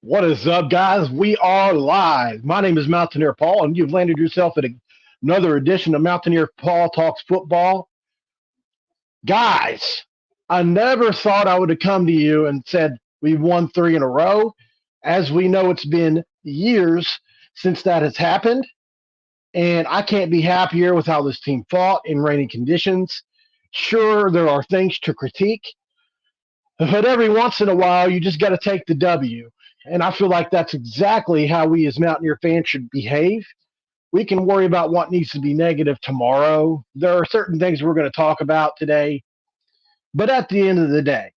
What is up, guys? We are live. My name is Mountaineer Paul, and you've landed yourself at another edition of Mountaineer Paul Talks Football. Guys, I never thought I would have come to you and said we've won three in a row. As we know, it's been years since that has happened, and I can't be happier with how this team fought in rainy conditions. Sure, there are things to critique, but every once in a while, you just got to take the W. And I feel like that's exactly how we as Mountaineer fans should behave. We can worry about what needs to be negative tomorrow. There are certain things we're going to talk about today. But at the end of the day,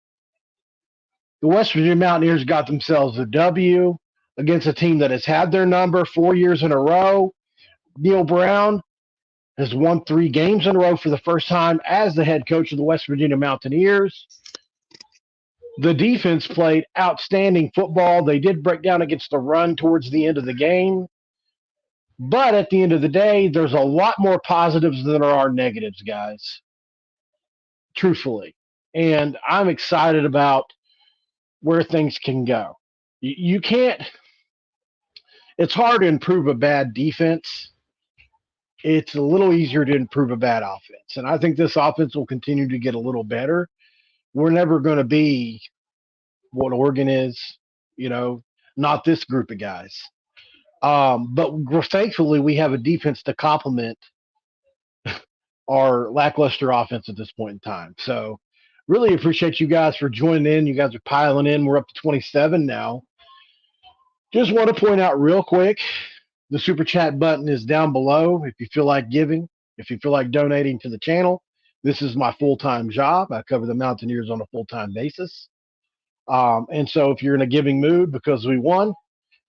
the West Virginia Mountaineers got themselves a W against a team that has had their number 4 years in a row. Neil Brown has won 3 games in a row for the first time as the head coach of the West Virginia Mountaineers. The defense played outstanding football. They did break down against the run towards the end of the game. But at the end of the day, there's a lot more positives than there are negatives, guys, truthfully. And I'm excited about where things can go. You can't, it's hard to improve a bad defense. It's a little easier to improve a bad offense. And I think this offense will continue to get a little better. We're never going to be what Oregon is, you know, not this group of guys. But thankfully, we have a defense to complement our lackluster offense at this point in time. So, really appreciate you guys for joining in. You guys are piling in. We're up to 27 now. Just want to point out real quick the super chat button is down below if you feel like giving, if you feel like donating to the channel. This is my full time job. I cover the Mountaineers on a full time basis. And so, if you're in a giving mood because we won,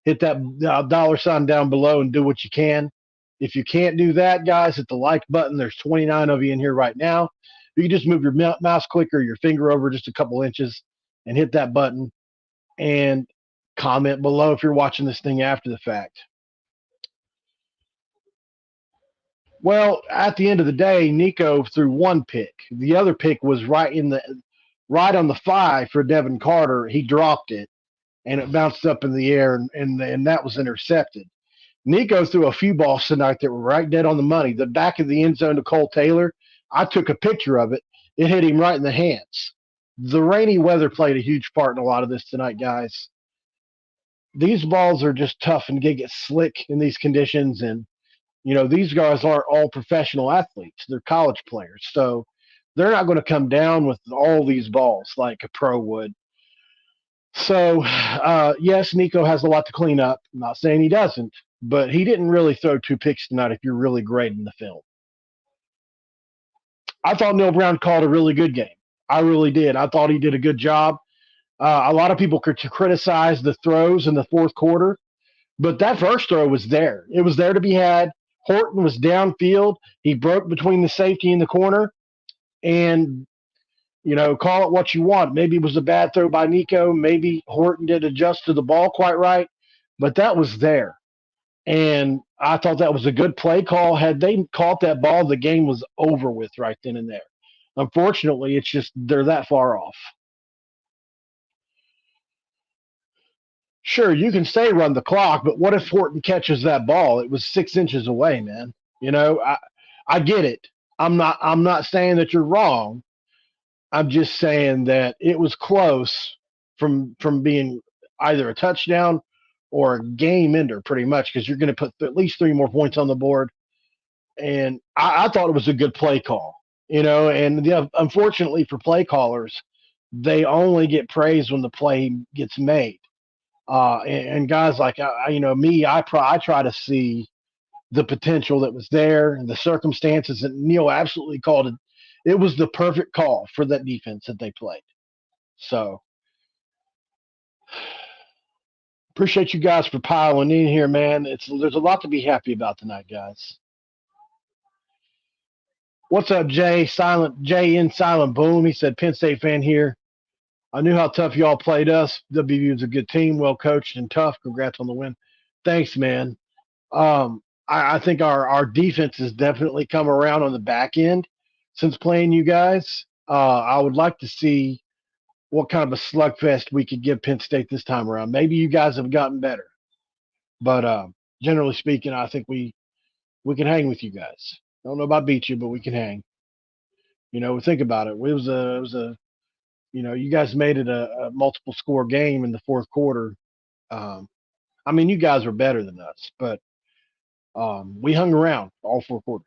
hit that dollar sign down below and do what you can. If you can't do that, guys, hit the like button. There's 29 of you in here right now. You can just move your mouse clicker, your finger over just a couple inches and hit that button and comment below if you're watching this thing after the fact. Well, at the end of the day, Nico threw one pick. The other pick was right on the 5 for Devin Carter. He dropped it and it bounced up in the air and that was intercepted. Nico threw a few balls tonight that were right dead on the money. The back of the end zone to Cole Taylor, I took a picture of it. It hit him right in the hands. The rainy weather played a huge part in a lot of this tonight, guys. These balls are just tough and they get slick in these conditions. And, these guys aren't all professional athletes. They're college players. So they're not going to come down with all these balls like a pro would. So, yes, Nico has a lot to clean up. I'm not saying he doesn't, but he didn't really throw 2 picks tonight if you're really grading the film. I thought Neil Brown called a really good game. I really did. I thought he did a good job. A lot of people could criticize the throws in the fourth quarter, but that first throw was there. It was there to be had. Horton was downfield. He broke between the safety and the corner, and call it what you want. Maybe it was a bad throw by Nico. Maybe Horton didn't adjust to the ball quite right, but that was there. And I thought that was a good play call. Had they caught that ball, the game was over with right then and there. Unfortunately, it's just they're that far off. Sure, you can say run the clock, but what if Horton catches that ball? It was 6 inches away, man. I get it. I'm not saying that you're wrong. I'm just saying that it was close from being either a touchdown or a game ender, pretty much, because you're going to put at least 3 more points on the board. And I thought it was a good play call, and unfortunately for play callers, they only get praised when the play gets made. And guys like me, I try to see the potential that was there and the circumstances, and Neil absolutely called it. It was the perfect call for that defense that they played. So appreciate you guys for piling in here, man. There's a lot to be happy about tonight, guys. What's up, Jay? Jay in Silent Boom. He said, Penn State fan here. I knew how tough y'all played us. WVU is a good team, well coached and tough. Congrats on the win. Thanks, man. I think our defense has definitely come around on the back end since playing you guys. I would like to see what kind of a slugfest we could give Penn State this time around. Maybe you guys have gotten better, but generally speaking, I think we can hang with you guys. I don't know about beat you, but we can hang. Think about it. It was a you guys made it a multiple score game in the fourth quarter. Um, I mean, you guys were better than us, but we hung around all four quarters.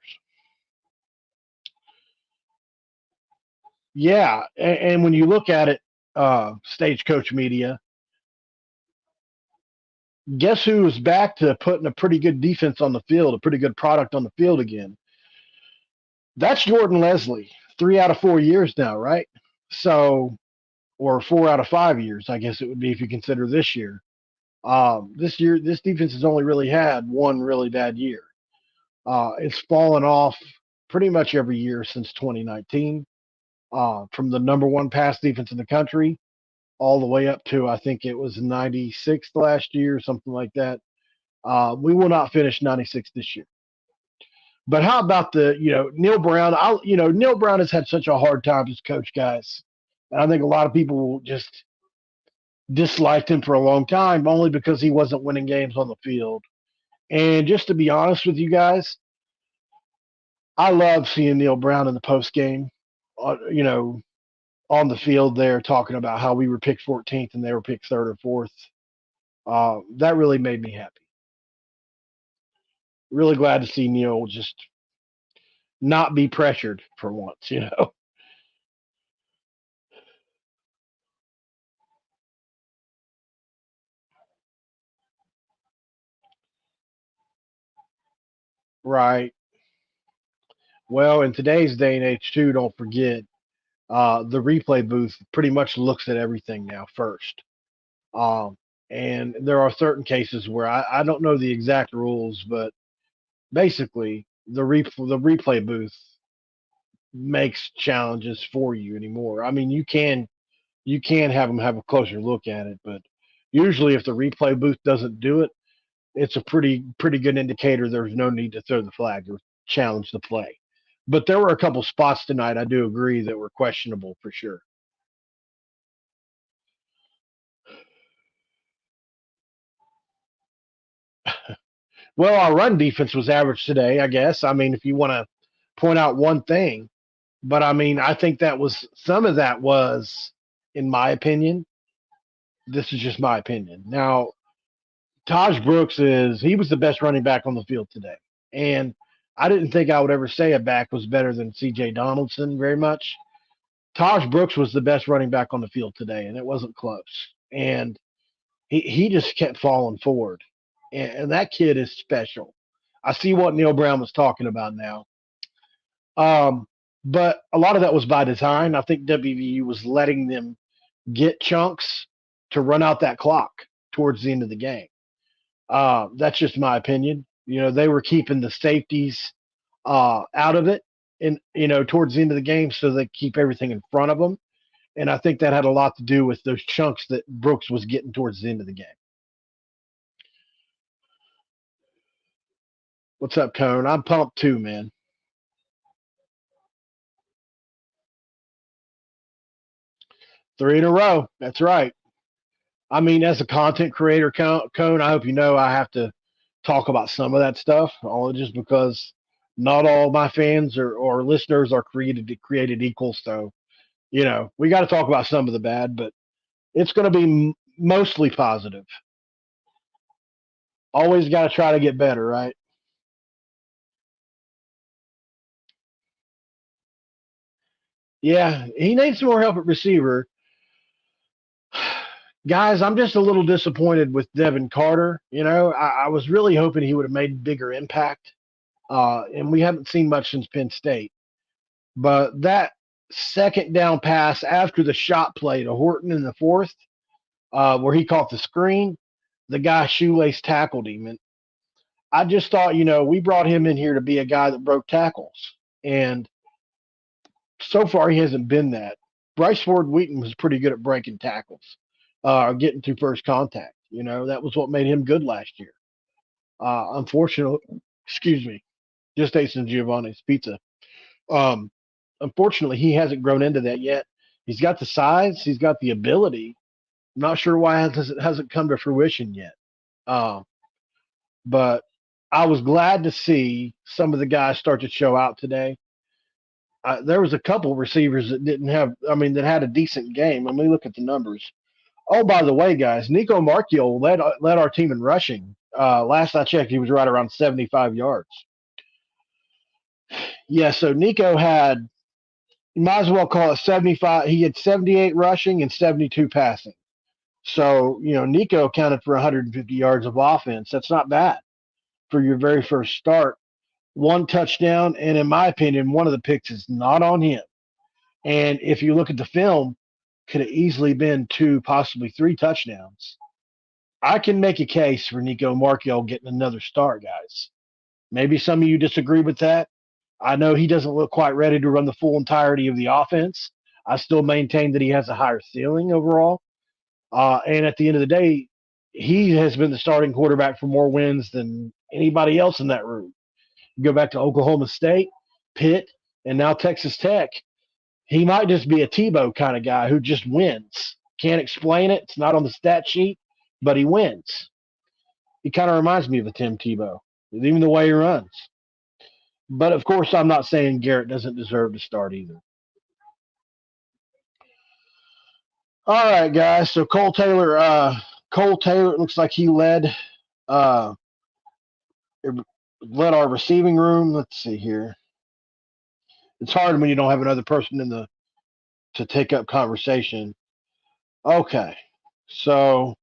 Yeah, and when you look at it, stagecoach media, guess who is back to putting a pretty good defense on the field, a pretty good product on the field again? That's Jordan Leslie. 3 out of 4 years now, right? So, or 4 out of 5 years, I guess it would be if you consider this year. This year, this defense has only really had one really bad year. It's fallen off pretty much every year since 2019, from the number one pass defense in the country all the way up to I think it was 96th last year, something like that. We will not finish 96 this year. But how about Neil Brown? Neil Brown has had such a hard time as coach, guys. And I think a lot of people just disliked him for a long time only because he wasn't winning games on the field. And just to be honest with you guys, I love seeing Neil Brown in the post game, on the field there talking about how we were picked 14th and they were picked third or fourth. That really made me happy. Really glad to see Neil just not be pressured for once. Right. Well, in today's day and age, too, don't forget the replay booth pretty much looks at everything now first. Um, and there are certain cases where I don't know the exact rules, but basically the replay booth makes challenges for you anymore. I mean, you can have them have a closer look at it, but usually if the replay booth doesn't do it, it's a pretty good indicator there's no need to throw the flag or challenge the play. But there were a couple spots tonight I do agree that were questionable for sure. Well, our run defense was average today, I guess. I mean, if you want to point out one thing, but I mean, I think that was some of that was, in my opinion, this is just my opinion. Now, Taj Brooks he was the best running back on the field today. And I didn't think I would ever say a back was better than CJ Donaldson very much. Taj Brooks was the best running back on the field today, and it wasn't close. And he just kept falling forward. And that kid is special. I see what Neil Brown was talking about now. Um, but a lot of that was by design. I think WVU was letting them get chunks to run out that clock towards the end of the game. That's just my opinion. They were keeping the safeties out of it, and towards the end of the game, so they keep everything in front of them. And I think that had a lot to do with those chunks that Brooks was getting towards the end of the game. What's up, Cone? I'm pumped too, man. 3 in a row. That's right. I mean, as a content creator, Cone, I hope you know I have to talk about some of that stuff, only just because not all my fans or listeners are created equal. So, we got to talk about some of the bad, but it's going to be mostly positive. Always got to try to get better, right? Yeah, he needs some more help at receiver. Guys, I'm just a little disappointed with Devin Carter. I was really hoping he would have made bigger impact, and we haven't seen much since Penn State. But that second down pass after the shot play to Horton in the fourth, where he caught the screen, the guy shoelace tackled him. And I just thought, we brought him in here to be a guy that broke tackles. And so far, he hasn't been that. Bryce Ford Wheaton was pretty good at breaking tackles, getting through first contact. That was what made him good last year. Unfortunately, excuse me, just ate some Giovanni's pizza. Um, Unfortunately, he hasn't grown into that yet. He's got the size. He's got the ability. I'm not sure why it hasn't come to fruition yet. Uh, but I was glad to see some of the guys start to show out today. There was a couple receivers that didn't have, I mean, that had a decent game. Let me look at the numbers. Oh, by the way, guys, Nico Marchiol led our team in rushing. Last I checked, he was right around 75 yards. Yeah, so Nico had, you might as well call it 75. He had 78 rushing and 72 passing. So, Nico accounted for 150 yards of offense. That's not bad for your very first start. One touchdown, and in my opinion, one of the picks is not on him. And if you look at the film, could have easily been two, possibly three touchdowns. I can make a case for Nico Marchiol getting another start, guys. Maybe some of you disagree with that. I know he doesn't look quite ready to run the full entirety of the offense. I still maintain that he has a higher ceiling overall. And at the end of the day, he has been the starting quarterback for more wins than anybody else in that room. You go back to Oklahoma State, Pitt, and now Texas Tech. He might just be a Tebow kind of guy who just wins. Can't explain it. It's not on the stat sheet, but he wins. He kind of reminds me of a Tim Tebow, even the way he runs. But of course, I'm not saying Garrett doesn't deserve to start either. All right, guys. So Cole Taylor looks like he led our receiving room. Let's see here. It's hard when you don't have another person to take up conversation. Okay, so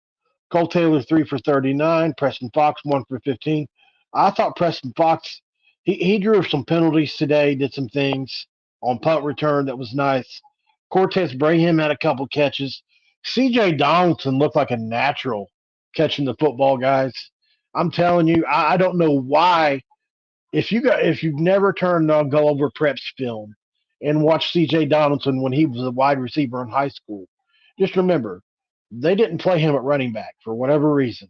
Cole Taylor 3 for 39. Preston Fox 1 for 15. I thought Preston Fox he drew some penalties today. Did some things on punt return that was nice. Cortez Braham had a couple catches. C.J. Donaldson looked like a natural catching the football, guys. I'm telling you, I don't know why. If you've never turned on Gulliver Prep's film and watched C.J. Donaldson when he was a wide receiver in high school, just remember they didn't play him at running back for whatever reason.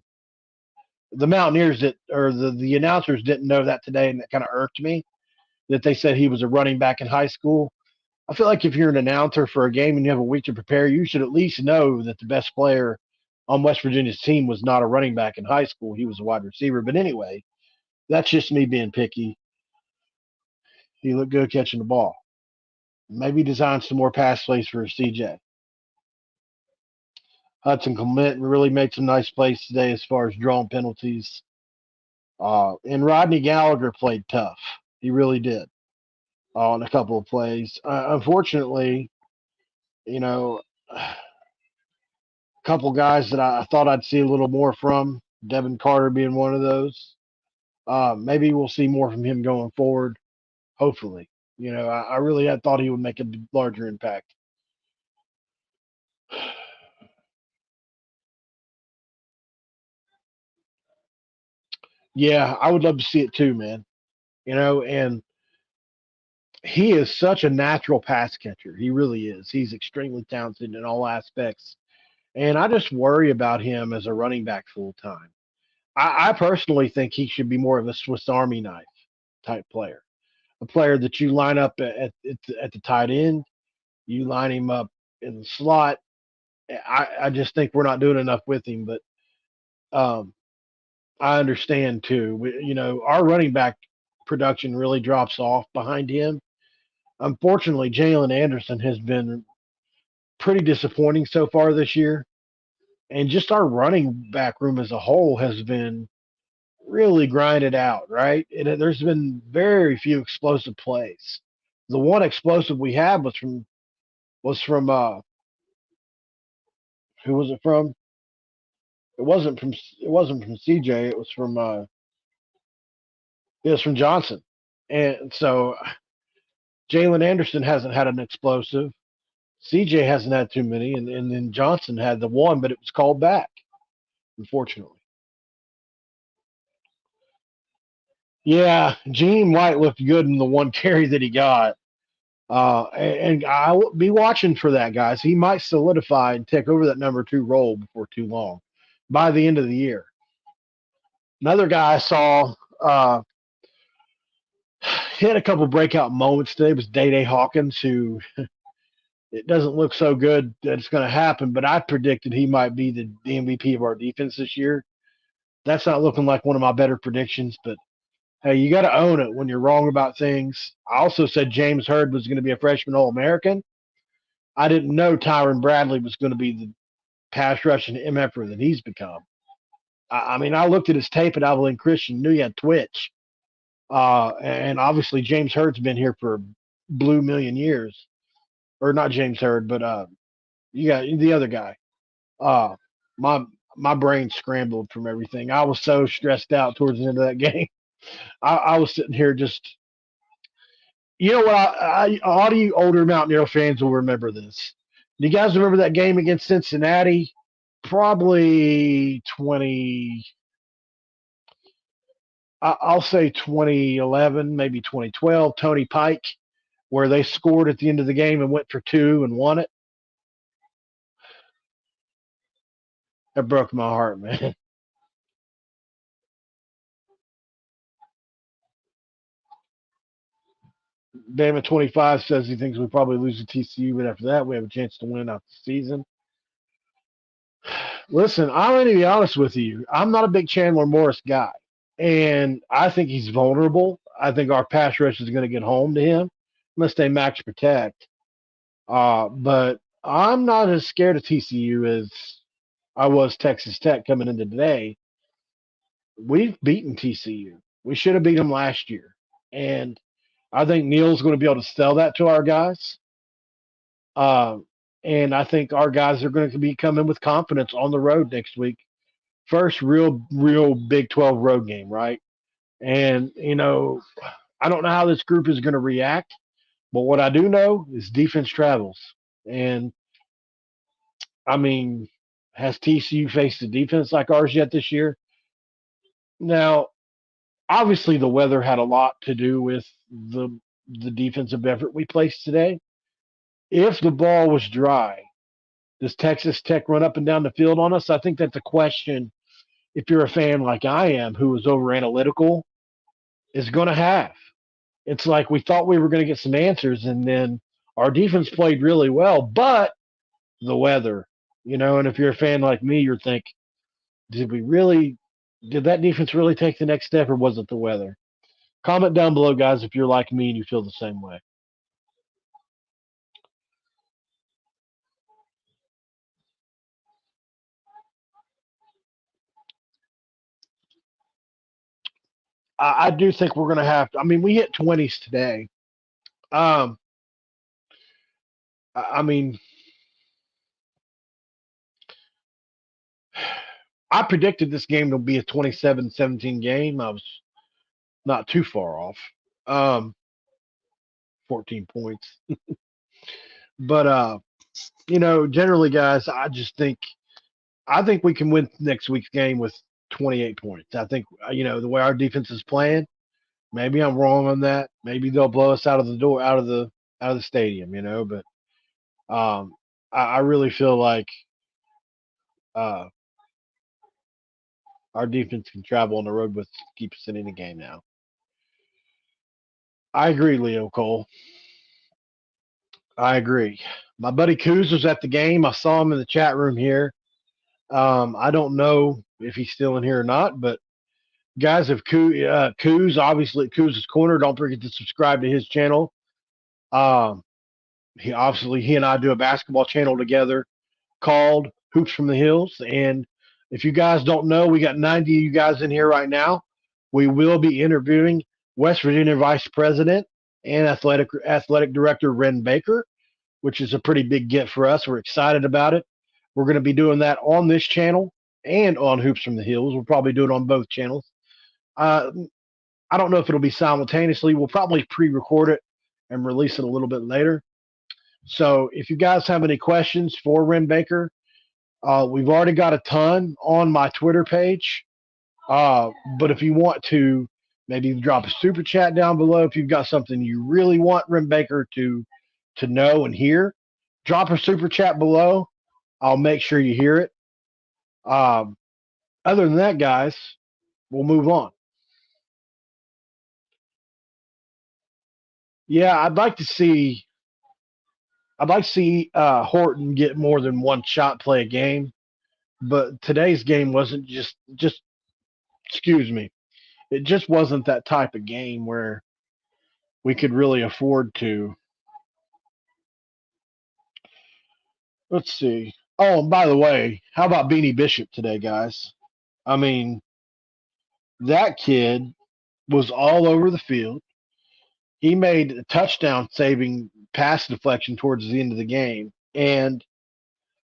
The Mountaineers the announcers didn't know that today, and that kind of irked me that they said he was a running back in high school. I feel like if you're an announcer for a game and you have a week to prepare, you should at least know that the best player on West Virginia's team was not a running back in high school. He was a wide receiver. But anyway, that's just me being picky. He looked good catching the ball. Maybe design some more pass plays for CJ. Hudson Clement really made some nice plays today as far as drawing penalties. And Rodney Gallagher played tough. He really did on a couple of plays. Unfortunately, a couple guys that I thought I'd see a little more from, Devin Carter being one of those. Maybe we'll see more from him going forward, hopefully. I really had thought he would make a larger impact. Yeah, I would love to see it too, man. And he is such a natural pass catcher. He really is. He's extremely talented in all aspects. And I just worry about him as a running back full time. I personally think he should be more of a Swiss Army knife type player, a player that you line up at the tight end, you line him up in the slot. I just think we're not doing enough with him, but I understand too. Our running back production really drops off behind him. Unfortunately, Jalen Anderson has been pretty disappointing so far this year. And just our running back room as a whole has been really grinded out, right? There's been very few explosive plays. The one explosive we had was from who was it from? It wasn't from CJ. It was from Johnson. And so Jalen Anderson hasn't had an explosive. CJ hasn't had too many, and then Johnson had the one, but it was called back, unfortunately. Yeah, Gene White looked good in the one carry that he got. And I'll be watching for that, guys. He might solidify and take over that number 2 role before too long, by the end of the year. Another guy I saw hit a couple breakout moments today was Day Day Hawkins, who it doesn't look so good that it's going to happen. But I predicted he might be the MVP of our defense this year. That's not looking like one of my better predictions, but hey, you got to own it when you're wrong about things. I also said James Hurd was going to be a freshman All American. I didn't know Tyron Bradley was going to be the pass rushing MFer that he's become. I mean, I looked at his tape at Abilene Christian, knew he had twitch. And obviously, James Hurd's been here for a blue million years. Or not James Hurd, but you got the other guy. Uh, my my brain scrambled from everything. I was so stressed out towards the end of that game. I was sitting here just, you know what? A lot of you older Mountaineer fans will remember this. Do you guys remember that game against Cincinnati? Probably 20. I'll say 2011, maybe 2012. Tony Pike, where they scored at the end of the game and went for two and won it. That broke my heart, man. Bama 25 says he thinks we probably lose to TCU, but after that, we have a chance to win out the season. Listen, I'm going to be honest with you. I'm not a big Chandler Morris guy, and I think he's vulnerable. I think our pass rush is going to get home to him unless they max protect. But I'm not as scared of TCU as I was Texas Tech coming into today. We've beaten TCU. We should have beat them last year, and I think Neil's going to be able to sell that to our guys. Uh, and I think our guys are going to be coming with confidence on the road next week. First real Big 12 road game, right? And, I don't know how this group is going to react, but what I do know is defense travels. And, I mean, has TCU faced a defense like ours yet this year? Now, obviously, the weather had a lot to do with the defensive effort we placed today. If the ball was dry, does Texas Tech run up and down the field on us? I think that's a question, if you're a fan like I am, who is over analytical, is going to have. It's like we thought we were going to get some answers, and then our defense played really well, but the weather, and if you're a fan like me, you're thinking, did that defense really take the next step, or was it the weather? Comment down below, guys, if you're like me and you feel the same way. I do think we're going to have to. I mean, we hit 20s today. Um, I mean, I predicted this game to be a 27-17 game. I was not too far off. 14 points. But generally, guys, I think we can win next week's game with 28 points. I think the way our defense is playing. Maybe I'm wrong on that. Maybe they'll blow us out of the door, out of the stadium. But I really feel like uh, our defense can travel on the road with keep us in the game now. I agree, Leo Cole. I agree. My buddy Coos was at the game. I saw him in the chat room here. I don't know if he's still in here or not, but guys, if Coos, obviously at Coos' Corner, don't forget to subscribe to his channel. Um, he and I do a basketball channel together called Hoops from the Hills. And if you guys don't know, we got 90 of you guys in here right now. We will be interviewing West Virginia Vice President and Athletic Director Ren Baker, which is a pretty big get for us. We're excited about it. We're going to be doing that on this channel and on Hoops from the Hills. We'll probably do it on both channels. I don't know if it'll be simultaneously. We'll probably pre-record it and release it a little bit later. So if you guys have any questions for Ren Baker, we've already got a ton on my Twitter page. But if you want to maybe drop a super chat down below, if you've got something you really want Ren Baker to know and hear, drop a super chat below. I'll make sure you hear it. Other than that, guys, we'll move on. Yeah, I'd like to see I'd like to see Horton get more than one shot play a game, but today's game wasn't just excuse me. It just wasn't that type of game where we could really afford to. Let's see. Oh, and by the way, how about Beanie Bishop today, guys? I mean, that kid was all over the field. He made a touchdown saving pass deflection towards the end of the game. And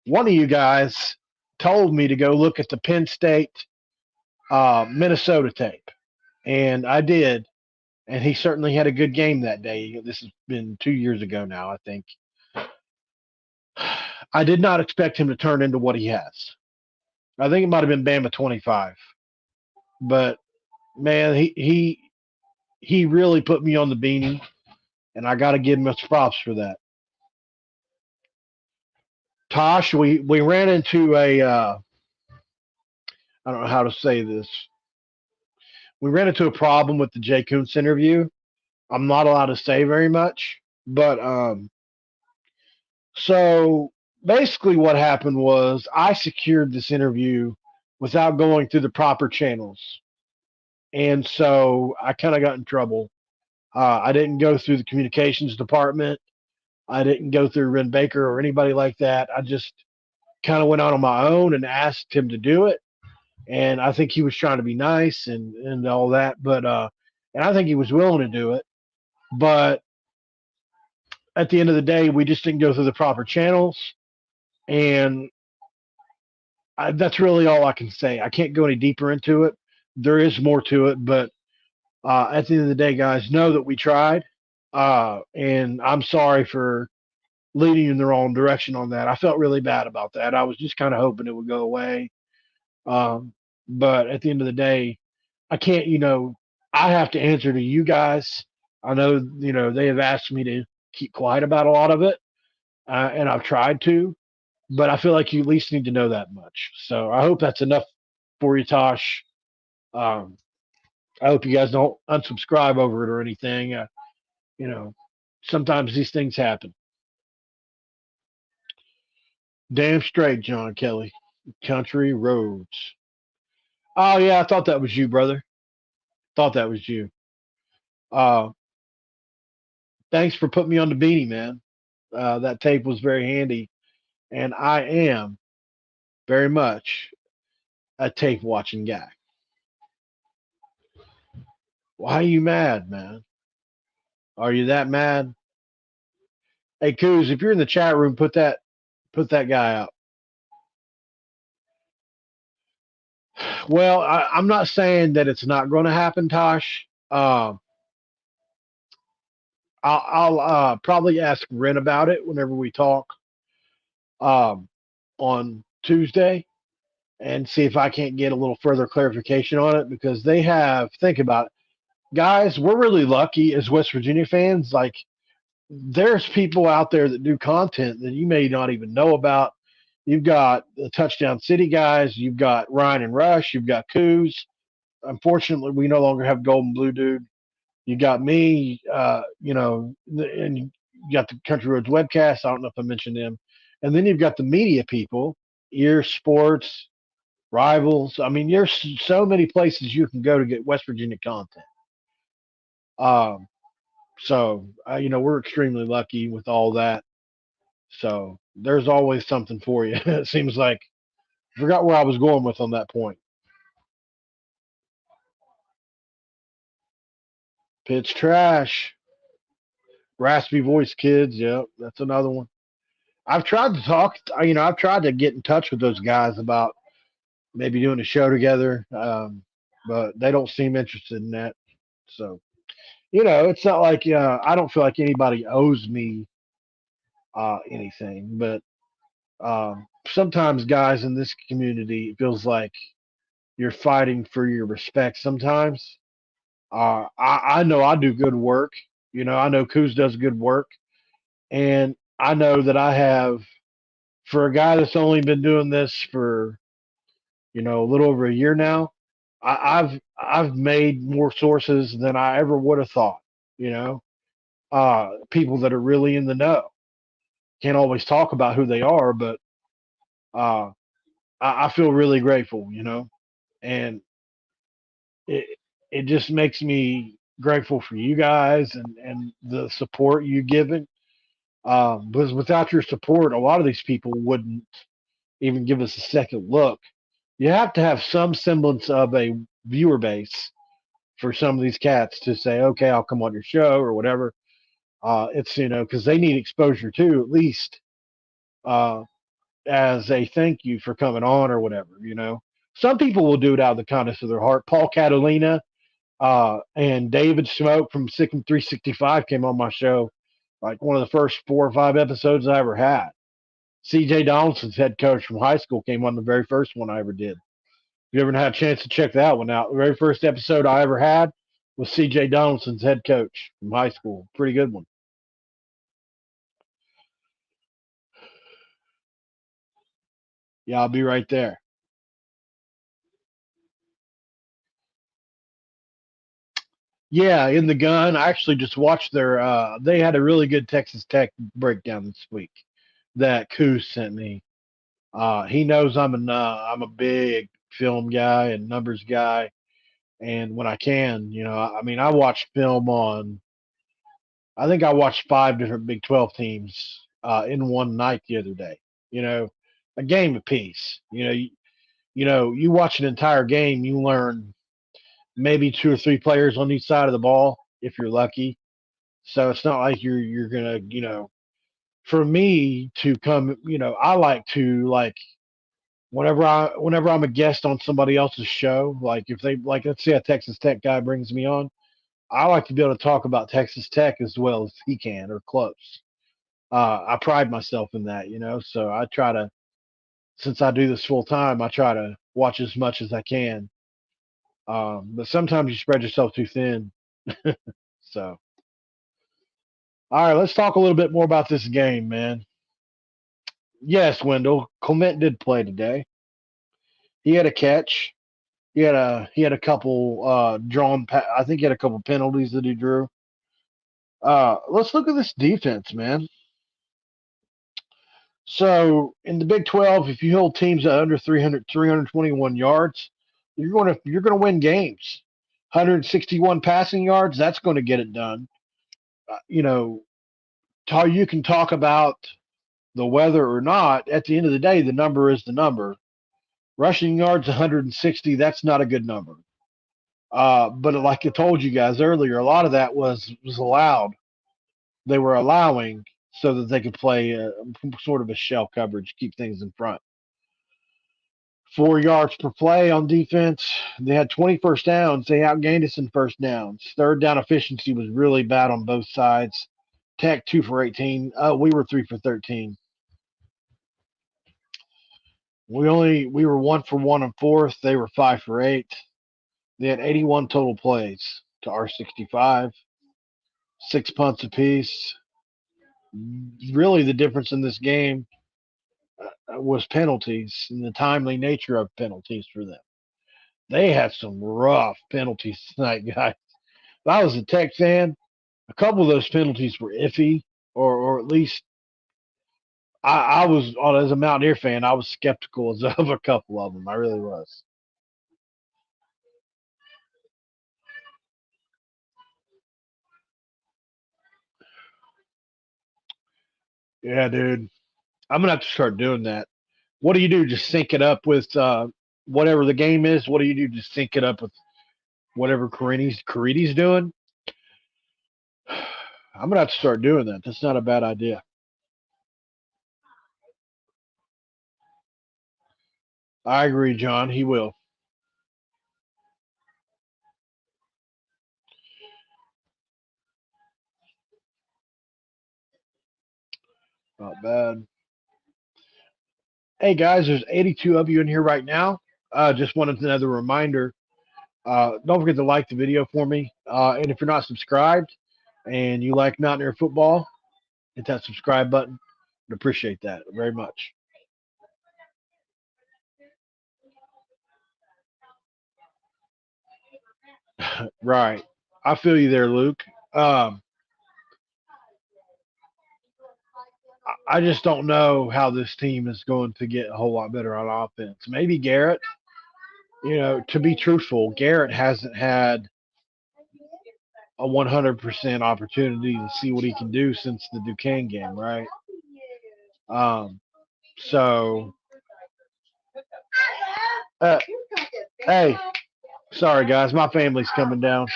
one of you guys told me to go look at the Penn State Minnesota tape. And I did. And he certainly had a good game that day. This has been 2 years ago now, I think. I did not expect him to turn into what he has. I think it might have been Bama 25. But man, he really put me on the beanie, and I got to give him his props for that. Tosh, we ran into a I don't know how to say this. We ran into a problem with the Jay Kuntz interview. I'm not allowed to say very much, but so basically what happened was I secured this interview without going through the proper channels, and so I kind of got in trouble. I didn't go through the communications department. I didn't go through Ren Baker or anybody like that. I just kind of went out on my own and asked him to do it. And I think he was trying to be nice and all that, but and I think he was willing to do it. But at the end of the day, we just didn't go through the proper channels, and that's really all I can say. I can't go any deeper into it. There is more to it, but at the end of the day, guys, know that we tried, and I'm sorry for leading you in the wrong direction on that. I felt really bad about that. I was just kind of hoping it would go away. Um, but at the end of the day, I can't, I have to answer to you guys. I know, they have asked me to keep quiet about a lot of it, and I've tried to, but I feel like you at least need to know that much. So I hope that's enough for you, Tosh. Um, I hope you guys don't unsubscribe over it or anything. You know, sometimes these things happen. Damn straight, John Kelly. Country roads. Oh yeah, I thought that was you, brother. Thought that was you. Uh, Thanks for putting me on the beanie, man. That tape was very handy, and I am very much a tape watching guy. Why are you mad, man? Are you that mad? Hey, Coos, if you're in the chat room, put that guy out. Well, I'm not saying that it's not going to happen, Tosh. I'll probably ask Ren about it whenever we talk um, on Tuesday and see if I can't get a little further clarification on it because they have, think about it. Guys, we're really lucky as West Virginia fans. Like, there's people out there that do content that you may not even know about. You've got the Touchdown City guys, you've got Ryan and Rush, you've got Coos. Unfortunately, we no longer have Golden Blue Dude. You got me, and you got the Country Roads webcast. I don't know if I mentioned them. And then you've got the media people, Ear Sports, Rivals. I mean, there's so many places you can go to get West Virginia content. Um, we're extremely lucky with all that. So there's always something for you. It seems like I forgot where I was going with on that point. Pitch trash, raspy voice kids. Yep, that's another one. I've tried to talk. I've tried to get in touch with those guys about maybe doing a show together, but they don't seem interested in that. So it's not like I don't feel like anybody owes me anything, but sometimes guys in this community it feels like you're fighting for your respect. Sometimes I know I do good work. I know Kuz does good work, and I know that I have for a guy that's only been doing this for a little over a year now. I've made more sources than I ever would have thought. People that are really in the know. can't always talk about who they are, but uh, I feel really grateful, and it it just makes me grateful for you guys and the support you given. Because without your support, a lot of these people wouldn't even give us a second look. You have to have some semblance of a viewer base for some of these cats to say, okay, I'll come on your show or whatever. It's, because they need exposure too, at least uh, as a thank you for coming on or whatever. Some people will do it out of the kindness of their heart. Paul Catalina and David Smoke from Sick and 365 came on my show, like one of the first 4 or 5 episodes I ever had. CJ Donaldson's head coach from high school came on the very first one I ever did. If you ever had a chance to check that one out, the very first episode I ever had was CJ Donaldson's head coach from high school. Pretty good one. Yeah, I'll be right there. Yeah, in the gun. I actually just watched their. They had a really good Texas Tech breakdown this week that Coos sent me. He knows I'm a big film guy and numbers guy, and when I can, I mean, I watch film on. I think I watched 5 different Big 12 teams in one night the other day. You know, a game apiece. You watch an entire game, you learn maybe 2 or 3 players on each side of the ball if you're lucky. So it's not like you're gonna, for me to come, I like to like whenever I'm a guest on somebody else's show, like if they like let's say a Texas Tech guy brings me on, I like to be able to talk about Texas Tech as well as he can or close. I pride myself in that, so I try to since I do this full time, I try to watch as much as I can. But sometimes you spread yourself too thin. So, all right, let's talk a little bit more about this game, man. Yes, Wendell Clement did play today. He had a catch. He had a couple drawn. I think he had a couple penalties that he drew. Let's look at this defense, man. So in the Big 12, if you hold teams at under 321 yards, you're going to win games. 161 passing yards, that's going to get it done. You know, how you can talk about the weather or not, at the end of the day, the number is the number. Rushing yards 160, that's not a good number. But like I told you guys earlier, a lot of that was allowed. They were allowing so that they could play sort of a shell coverage, keep things in front. 4 yards per play on defense. They had 20 first downs. They outgained us in first downs. Third down efficiency was really bad on both sides. Tech 2 for 18. We were 3 for 13. We were 1 for 1 on fourth. They were 5 for 8. They had 81 total plays to our 65. 6 punts apiece. Really, the difference in this game was penalties and the timely nature of penalties for them. They had some rough penalties tonight, guys. If I was a Tech fan, a couple of those penalties were iffy, or at least I was, as a Mountaineer fan, I was skeptical of a couple of them. I really was. Yeah, dude. I'm going to have to start doing that. What do you do? Just sync it up with whatever the game is? What do you do? Just sync it up with whatever Caridi's doing? I'm going to have to start doing that. That's not a bad idea. I agree, John. He will. Not bad. Hey, guys, there's 82 of you in here right now. Just wanted another reminder. Don't forget to like the video for me. And if you're not subscribed and you like Mountaineer football, hit that subscribe button. I'd appreciate that very much. Right. I feel you there, Luke. Um, I just don't know how this team is going to get a whole lot better on offense. Maybe Garrett, to be truthful, Garrett hasn't had a 100% opportunity to see what he can do since the Duquesne game, right? Um, so, uh, hey, sorry guys, my family's coming down.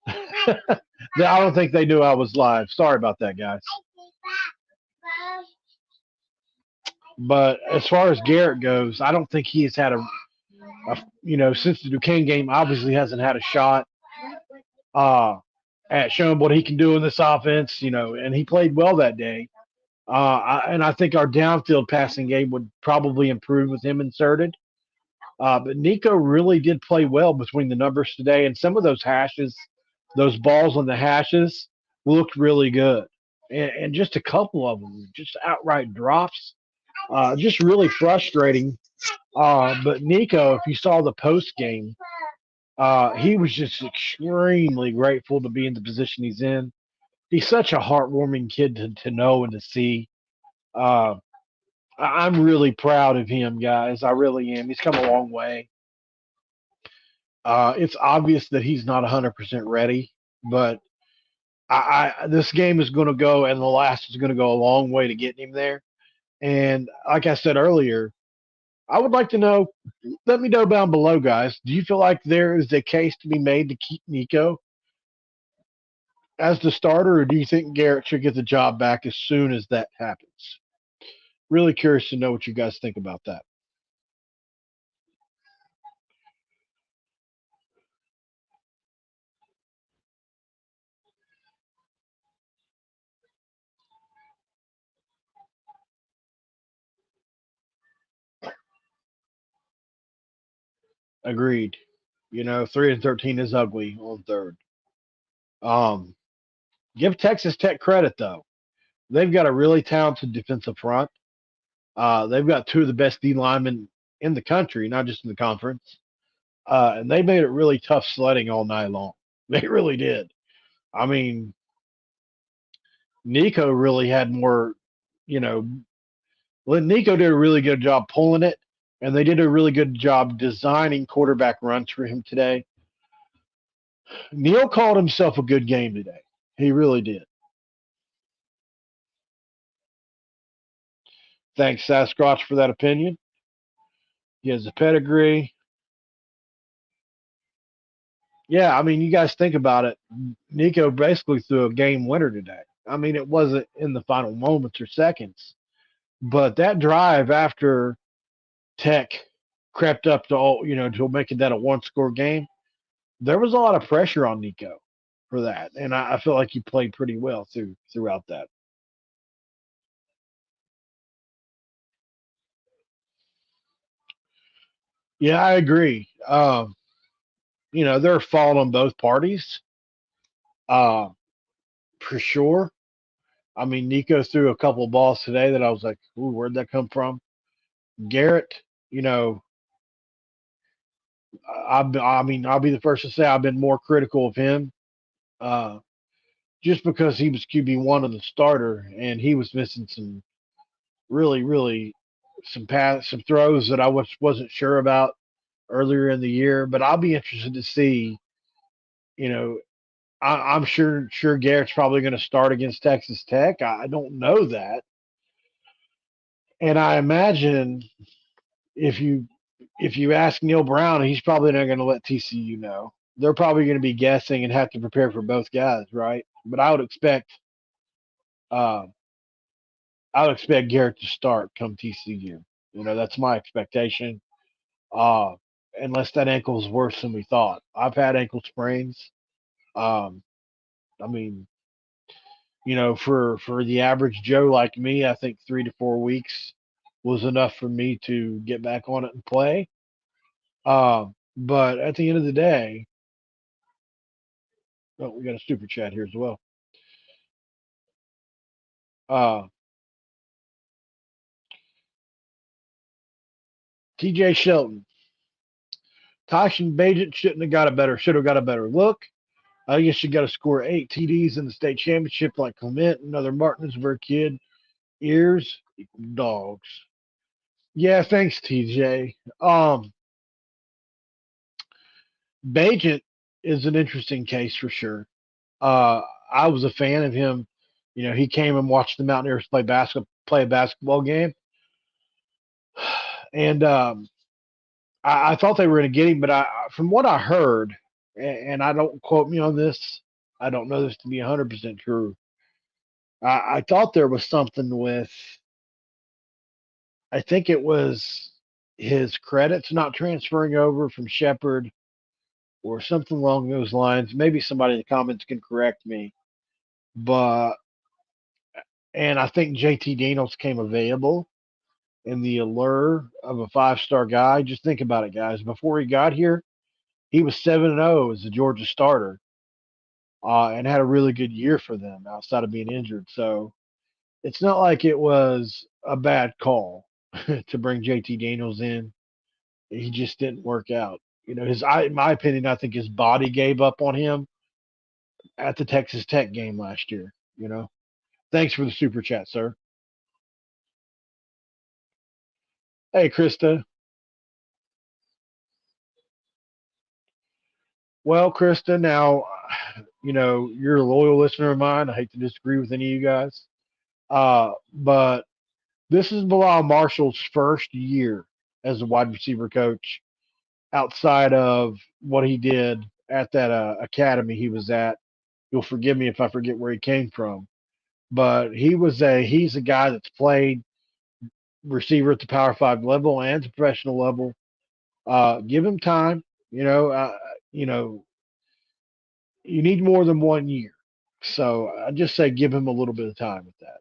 I don't think they knew I was live. Sorry about that, guys. But as far as Garrett goes, I don't think he has had since the Duquesne game, obviously hasn't had a shot uh, at showing what he can do in this offense, and he played well that day. And I think our downfield passing game would probably improve with him inserted. But Nico really did play well between the numbers today, and some of those hashes, those balls on the hashes, looked really good. And just a couple of them, just outright drops, just really frustrating. But Nico, if you saw the post game, he was just extremely grateful to be in the position he's in. He's such a heartwarming kid to know and to see. Uh, I'm really proud of him, guys. I really am. He's come a long way. It's obvious that he's not 100% ready, but this game is going to go, and the last is going to go a long way to getting him there. And like I said earlier, I would like to know. Let me know down below, guys. Do you feel like there is a case to be made to keep Nico as the starter, or do you think Garrett should get the job back as soon as that happens? Really curious to know what you guys think about that. Agreed. 3-13 is ugly on third. Um, Give Texas Tech credit though. They've got a really talented defensive front. They've got two of the best D linemen in the country, not just in the conference. And they made it really tough sledding all night long. They really did. I mean, Nico really had more, you know, Nico did a really good job pulling it, and they did a really good job designing quarterback runs for him today. Neil called himself a good game today. He really did. Thanks, Sasquatch, for that opinion. He has a pedigree. Yeah, I mean, you guys think about it. Nico basically threw a game winner today. I mean, it wasn't in the final moments or seconds, but that drive after Tech crept up to making that a one-score game, there was a lot of pressure on Nico for that, and I feel like he played pretty well throughout that. Yeah, I agree. There are fault on both parties, uh, for sure. I mean, Nico threw a couple of balls today that I was like, "Ooh, where'd that come from?" Garrett, you know, I mean, I'll be the first to say I've been more critical of him, uh, just because he was QB1 of the starter and he was missing some really, really some throws that I wasn't sure about earlier in the year. But I'll be interested to see. You know, I'm sure Garrett's probably going to start against Texas Tech. I don't know that, and I imagine if you ask Neil Brown, he's probably not going to let TCU know. They're probably going to be guessing and have to prepare for both guys, right? But uh, I would expect Garrett to start come TCU. That's my expectation. Uh, Unless that ankle is worse than we thought. I've had ankle sprains. Um, I mean, for the average Joe like me, I think 3 to 4 weeks was enough for me to get back on it and play. But at the end of the day, oh, we got a super chat here as well. Uh, TJ Shelton, Tyson Bagent should have got a better look. I guess you got to score 8 TDs in the state championship like Clement, another Martinsburg kid. Ears equal dogs. Yeah, thanks, TJ. Bajent is an interesting case for sure. Uh, I was a fan of him. You know, he came and watched the Mountaineers play a basketball game, and I thought they were going to get him, but from what I heard, and I don't quote me on this, I don't know this to be 100% true. I thought there was something with, I think it was his credits not transferring over from Shepard or something along those lines. Maybe somebody in the comments can correct me, but and I think JT Daniels came available in the allure of a 5-star guy. Just think about it, guys. Before he got here, he was 7-0 as a Georgia starter, and had a really good year for them outside of being injured. So it's not like it was a bad call to bring JT Daniels in. He just didn't work out. You know, in my opinion, I think his body gave up on him at the Texas Tech game last year. You know, thanks for the super chat, sir. Hey, Krista. Well, Krista, now, you know, you're a loyal listener of mine. I hate to disagree with any of you guys. But this is Bilal Marshall's first year as a wide receiver coach outside of what he did at that academy he was at. You'll forgive me if I forget where he came from, but he's a guy that's played receiver at the Power Five level and the professional level. Give him time. You know, you know, you need more than 1 year. So I just say give him a little bit of time with that.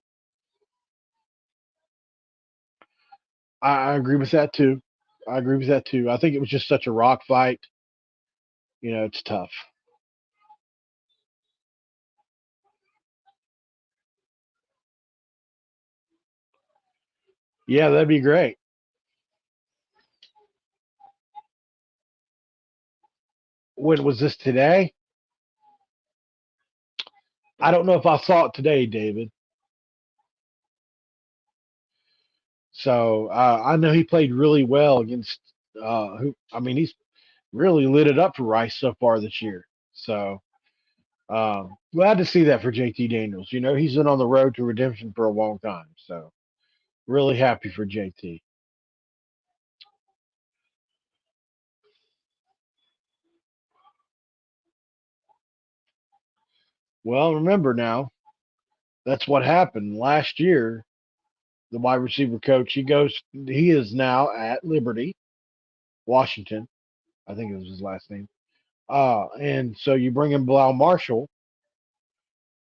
I agree with that too. I agree with that too. I think it was just such a rock fight. You know, it's tough. Yeah, that'd be great. When was this today? I don't know if I saw it today, David. So I know he played really well against who. I mean, he's really lit it up for Rice so far this year. So glad to see that for JT Daniels. You know, he's been on the road to redemption for a long time. So really happy for JT. Well, remember now, that's what happened last year. The wide receiver coach, he is now at Liberty, Washington. I think it was his last name. And so you bring in Bilal Marshall,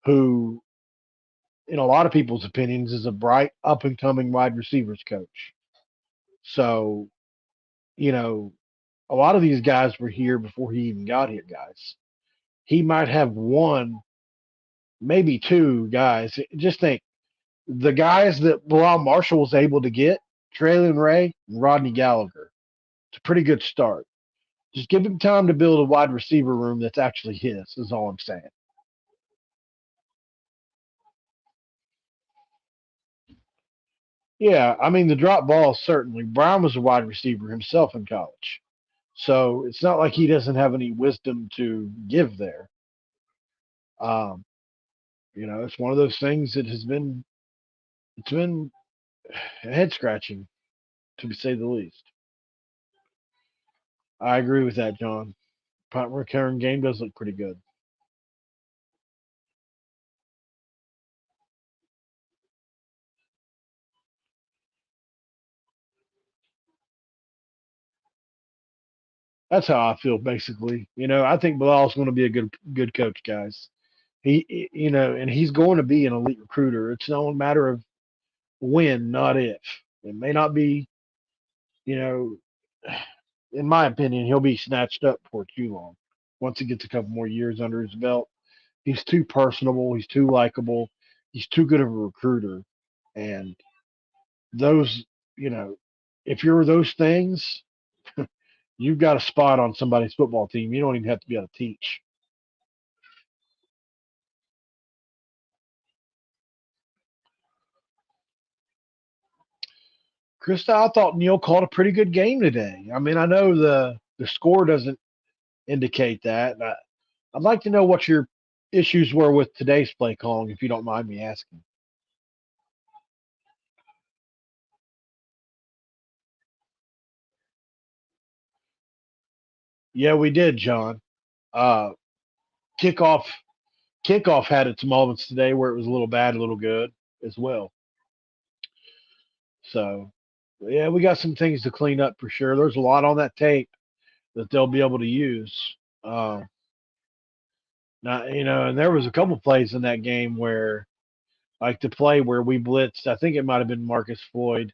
who, in a lot of people's opinions, is a bright, up and coming wide receivers coach. So, you know, a lot of these guys were here before he even got here, guys. He might have one, maybe two guys. Just think the guys that Bilal Marshall was able to get, Traylon Ray and Rodney Gallagher. It's a pretty good start. Just give him time to build a wide receiver room that's actually his, is all I'm saying. Yeah, I mean, the drop ball, certainly. Brown was a wide receiver himself in college. So it's not like he doesn't have any wisdom to give there. Um, you know, it's one of those things that it's been head scratching to say the least. I agree with that, John. Punt return game does look pretty good. That's how I feel basically. You know, I think Bilal's going to be a good coach, guys. You know, and he's going to be an elite recruiter. It's no matter of when, not if. It may not be, you know, in my opinion, he'll be snatched up before too long. Once he gets a couple more years under his belt, he's too personable. He's too likable. He's too good of a recruiter. And those, you know, if you're those things, you've got a spot on somebody's football team. You don't even have to be able to teach. Krista, I thought Neil called a pretty good game today. I mean, I know the score doesn't indicate that. I'd like to know what your issues were with today's play calling, if you don't mind me asking. Yeah, we did, John. Uh, kickoff kickoff had its moments today where it was a little bad, a little good as well. So, yeah, we got some things to clean up for sure. There's a lot on that tape that they'll be able to use. Uh, Now, and there was a couple plays in that game where, like the play where we blitzed, I think it might have been Marcus Floyd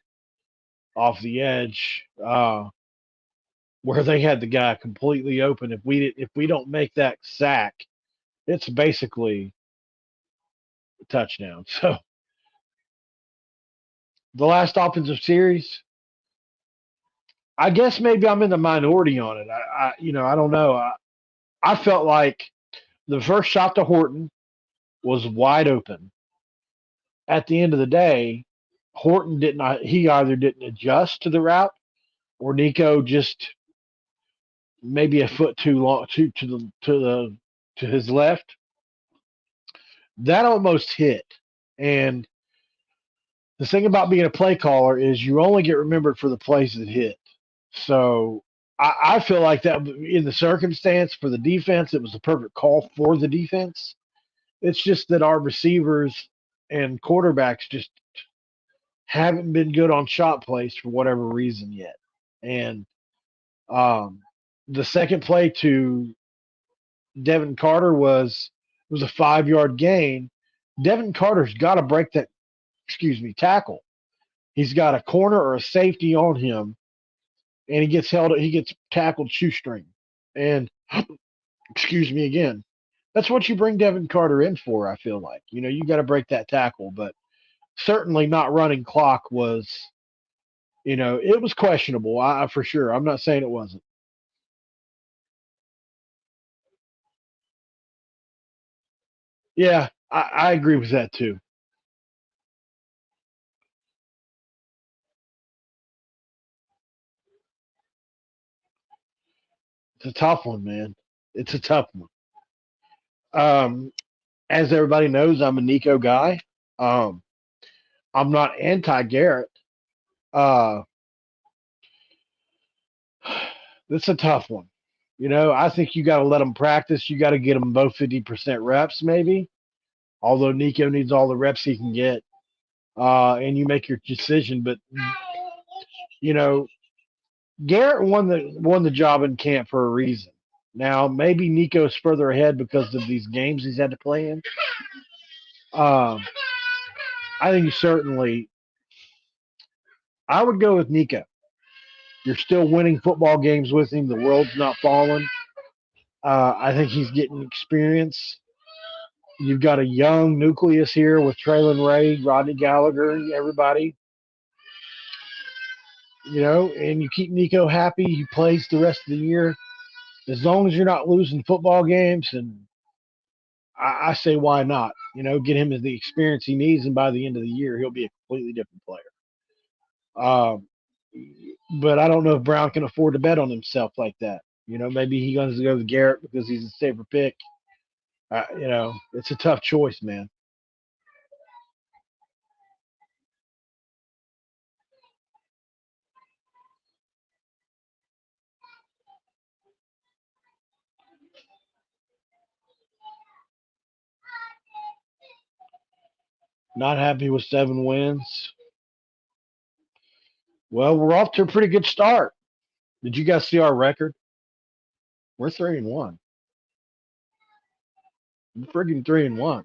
off the edge, where they had the guy completely open. If we don't make that sack, it's basically a touchdown. So the last offensive series, I guess maybe I'm in the minority on it. I don't know. I felt like the first shot to Horton was wide open. At the end of the day, Horton didn't. He either didn't adjust to the route, or Nico just maybe a foot too long to his left. That almost hit. And the thing about being a play caller is you only get remembered for the plays that hit. So I feel like that in the circumstance for the defense, it was a perfect call for the defense. It's just that our receivers and quarterbacks just haven't been good on shot plays for whatever reason yet. And um, the second play to Devin Carter was a 5 yard gain. Devin Carter's got to break that, tackle. He's got a corner or a safety on him, and he gets tackled shoestring. And excuse me again. That's what you bring Devin Carter in for, I feel like. You got to break that tackle, but certainly not running clock was, it was questionable, for sure. I'm not saying it wasn't. Yeah, I agree with that too. It's a tough one, man. It's a tough one. Um, as everybody knows, I'm a Nico guy. Um, I'm not anti Garrett. Uh, it's a tough one. I think you got to let them practice. You got to get them both 50% reps, maybe. Although Nico needs all the reps he can get, and you make your decision. But you know, Garrett won the job in camp for a reason. Now maybe Nico's further ahead because of these games he's had to play in. Um, I think certainly I would go with Nico. You're still winning football games with him. The world's not falling. I think he's getting experience. You've got a young nucleus here with Traylon Ray, Rodney Gallagher, everybody. And you keep Nico happy. He plays the rest of the year. As long as you're not losing football games, and I say why not? Get him the experience he needs, and by the end of the year, he'll be a completely different player. Um, but I don't know if Brown can afford to bet on himself like that. Maybe he wants to go with Garrett because he's a safer pick. It's a tough choice, man. Not happy with 7 wins. Well, we're off to a pretty good start. Did you guys see our record? We're 3-1. We're freaking 3-1.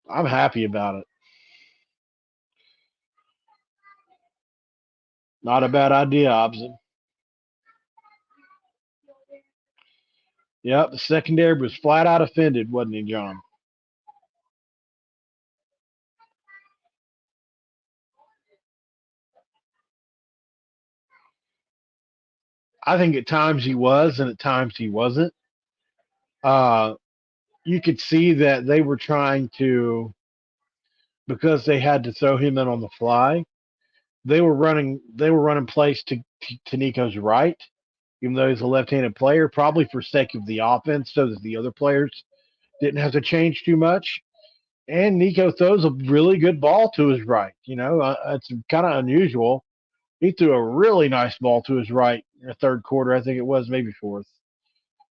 I'm happy about it. Not a bad idea, Obson. Yep, the secondary was flat out offended, wasn't he, John? I think at times he was, and at times he wasn't. Uh, you could see that they were trying to, because they had to throw him in on the fly. they were running plays to Nico's right, even though he's a left-handed player, probably for sake of the offense, so that the other players didn't have to change too much. And Nico throws a really good ball to his right. It's kind of unusual. He threw a really nice ball to his right in the third quarter. I think it was maybe fourth.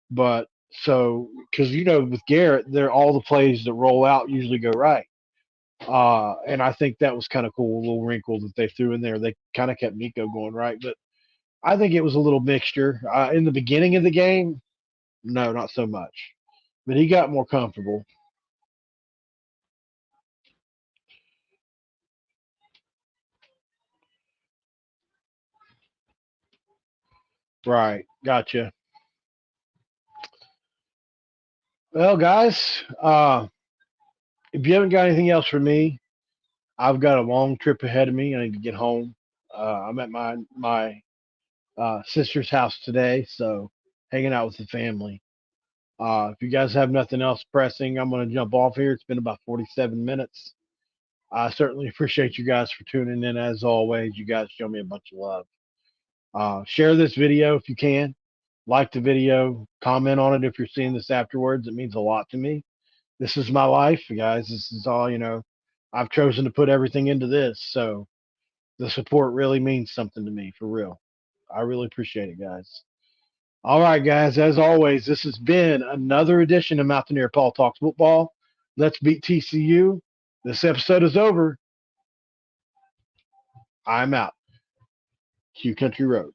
But so because with Garrett, they're all the plays that roll out usually go right. And I think that was kind of cool, a little wrinkle that they threw in there. They kind of kept Nico going right, but I think it was a little mixture. In the beginning of the game, no, not so much. But he got more comfortable. Right. Gotcha. Well, guys, if you haven't got anything else for me, I've got a long trip ahead of me. I need to get home. I'm at my sister's house today, so hanging out with the family. If you guys have nothing else pressing, I'm going to jump off here. It's been about 47 minutes. I certainly appreciate you guys for tuning in. As always, you guys show me a bunch of love. Share this video if you can. Like the video. Comment on it if you're seeing this afterwards. It means a lot to me. This is my life, guys. This is all. I've chosen to put everything into this. So the support really means something to me, for real. I really appreciate it, guys. All right, guys. As always, this has been another edition of Mountaineer Paul Talks Football. Let's beat TCU. This episode is over. I'm out. Q Country Roads.